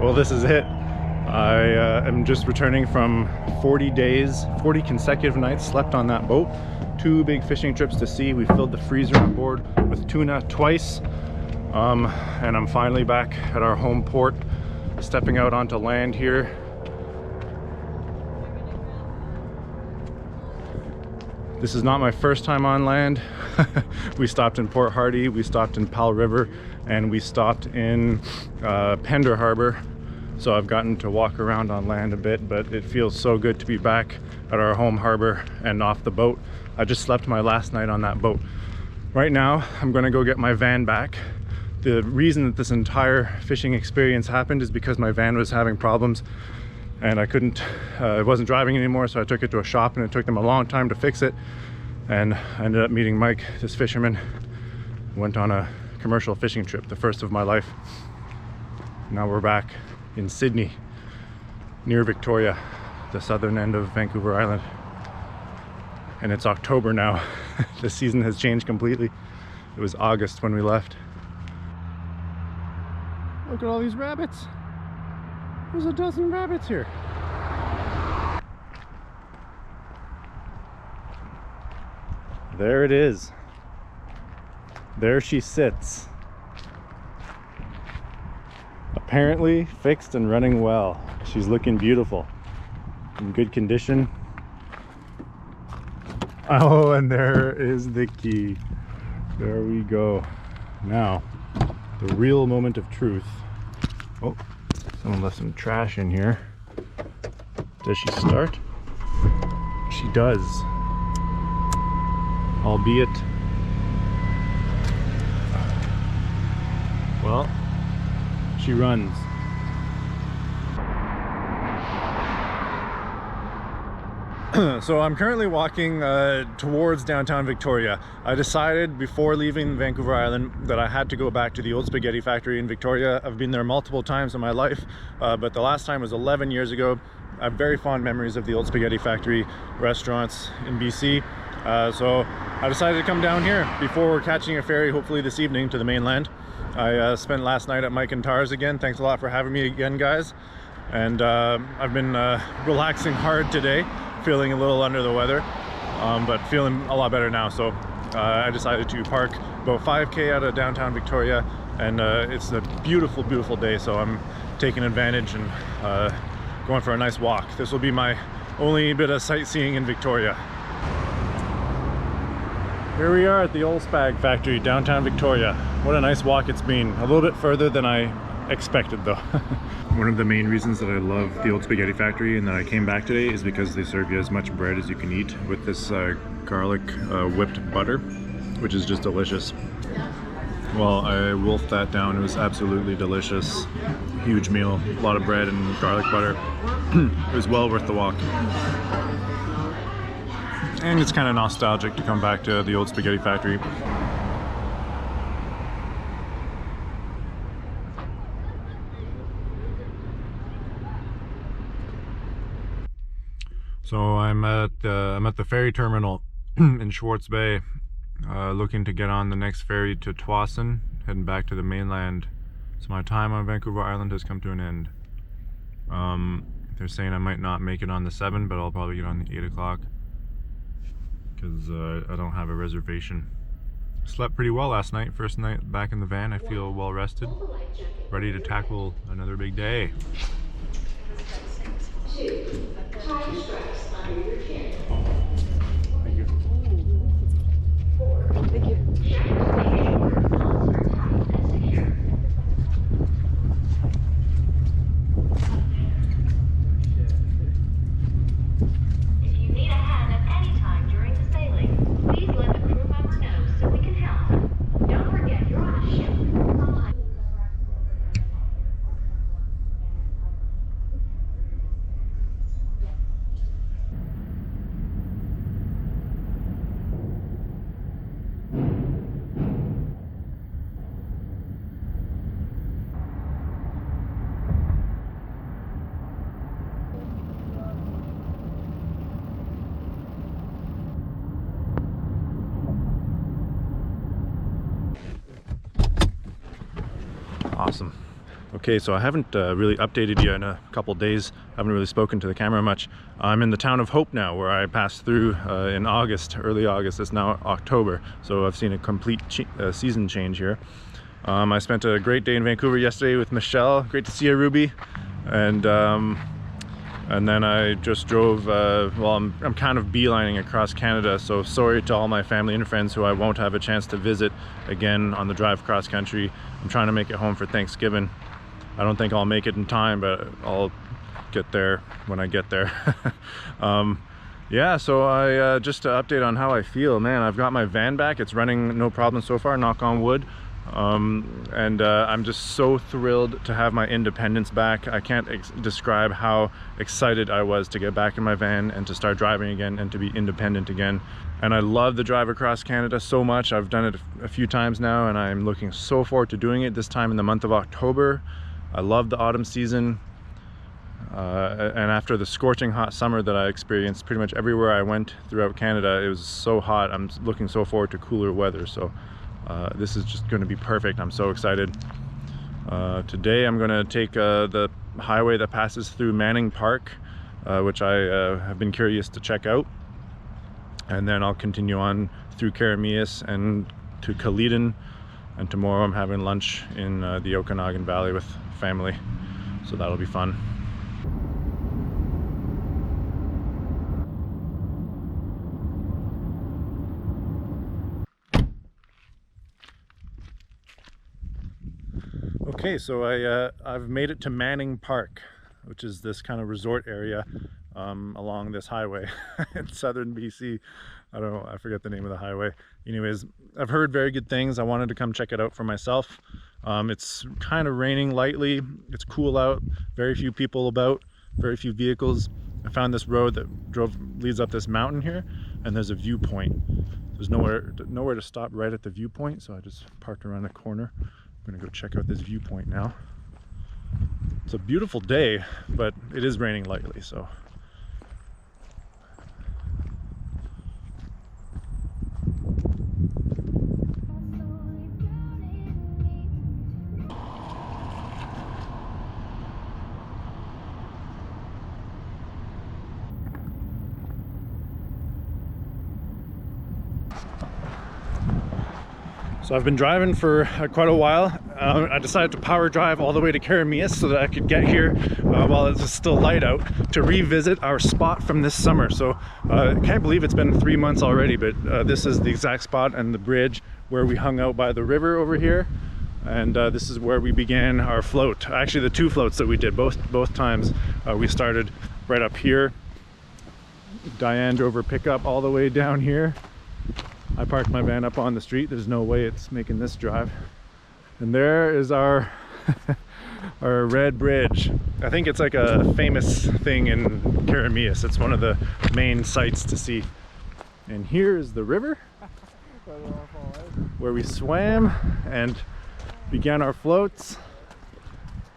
Well, this is it. I am just returning from 40 days, 40 consecutive nights slept on that boat. 2 big fishing trips to sea. We filled the freezer on board with tuna twice. And I'm finally back at our home port, stepping out onto land here. This is not my first time on land. We stopped in Port Hardy, we stopped in Powell River, and we stopped in Pender Harbor. So I've gotten to walk around on land a bit, but it feels so good to be back at our home harbor and off the boat. I just slept my last night on that boat. Right now, I'm gonna go get my van back. The reason that this entire fishing experience happened is because my van was having problems and it wasn't driving anymore, so I took it to a shop and it took them a long time to fix it. And I ended up meeting Mike, this fisherman. Went on a commercial fishing trip, the first of my life. Now we're back in Sydney, near Victoria, the southern end of Vancouver Island. And it's October now. The season has changed completely. It was August when we left. Look at all these rabbits. There's a dozen rabbits here. There it is. There she sits. Apparently fixed and running well. She's looking beautiful, in good condition. Oh, and there is the key. There we go. Now, the real moment of truth. Oh, someone left some trash in here. Does she start? She does. Albeit, well, she runs. So I'm currently walking towards downtown Victoria. I decided before leaving Vancouver Island that I had to go back to the old spaghetti factory in Victoria. I've been there multiple times in my life, but the last time was 11 years ago. I have very fond memories of the old spaghetti factory restaurants in BC. So I decided to come down here before we're catching a ferry, hopefully this evening, to the mainland. I spent last night at Mike and Tars again. Thanks a lot for having me again, guys. And I've been relaxing hard today, feeling a little under the weather, but feeling a lot better now. So I decided to park about 5K out of downtown Victoria, and it's a beautiful, beautiful day. So I'm taking advantage and going for a nice walk. This will be my only bit of sightseeing in Victoria. Here we are at the old spag factory, downtown Victoria. What a nice walk it's been. A little bit further than I expected though. One of the main reasons that I love the old spaghetti factory and that I came back today is because they serve you as much bread as you can eat with this garlic whipped butter, which is just delicious. Well, I wolfed that down. It was absolutely delicious. Huge meal, a lot of bread and garlic butter. It was well worth the walk. And it's kind of nostalgic to come back to the old spaghetti factory. So I'm at the ferry terminal in Schwartz Bay, looking to get on the next ferry to Tsawwassen, heading back to the mainland. So my time on Vancouver Island has come to an end. They're saying I might not make it on the 7, but I'll probably get on the 8 o'clock. Because I don't have a reservation. Slept pretty well last night. First night back in the van. I feel well rested, ready to tackle another big day. Thank you. Thank you. Awesome. Okay, so I haven't really updated you in a couple days. I haven't really spoken to the camera much. I'm in the town of Hope now, where I passed through in August, early August. It's now October, so I've seen a complete season change here. I spent a great day in Vancouver yesterday with Michelle. Great to see you, Ruby. And then I just drove, well, I'm kind of beelining across Canada, so sorry to all my family and friends who I won't have a chance to visit again on the drive cross country. I'm trying to make it home for Thanksgiving. I don't think I'll make it in time, but I'll get there when I get there. Yeah, so I just to update on how I feel, man, I've got my van back. It's running no problem so far, knock on wood. I'm just so thrilled to have my independence back. I can't describe how excited I was to get back in my van and to start driving again and to be independent again. And I love the drive across Canada so much. I've done it a few times now, and I'm looking so forward to doing it this time in the month of October. I love the autumn season, and after the scorching hot summer that I experienced pretty much everywhere I went throughout Canada, it was so hot. I'm looking so forward to cooler weather, so this is just going to be perfect. I'm so excited. Today I'm going to take the highway that passes through Manning Park, which I have been curious to check out, and then I'll continue on through Karamias and to Kaleden, and tomorrow I'm having lunch in the Okanagan Valley with family, so that'll be fun. Okay, so I've made it to Manning Park, which is this kind of resort area along this highway in southern BC. I don't know, I forget the name of the highway. Anyways, I've heard very good things. I wanted to come check it out for myself. It's kind of raining lightly. It's cool out. Very few people about. Very few vehicles. I found this road that leads up this mountain here, and there's a viewpoint. There's nowhere to stop right at the viewpoint, so I just parked around the corner. I'm gonna go check out this viewpoint now. It's a beautiful day, but it is raining lightly, so. So I've been driving for quite a while. I decided to power drive all the way to Karamias so that I could get here while it's still light out to revisit our spot from this summer. So I can't believe it's been 3 months already, but this is the exact spot and the bridge where we hung out by the river over here. And this is where we began our float. Actually, the 2 floats that we did, both times we started right up here. Diane drove her pickup all the way down here. I parked my van up on the street. There's no way it's making this drive. And there is our our red bridge. I think it's like a famous thing in Karamias. It's one of the main sights to see. And here is the river where we swam and began our floats.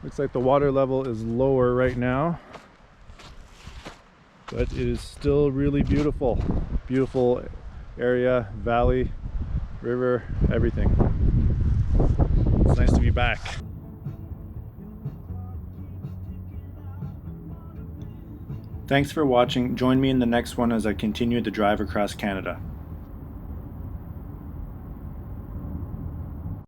Looks like the water level is lower right now, but it is still really beautiful. Beautiful area, valley, river, everything. It's nice to be back. Thanks for watching. Join me in the next one as I continue the drive across Canada.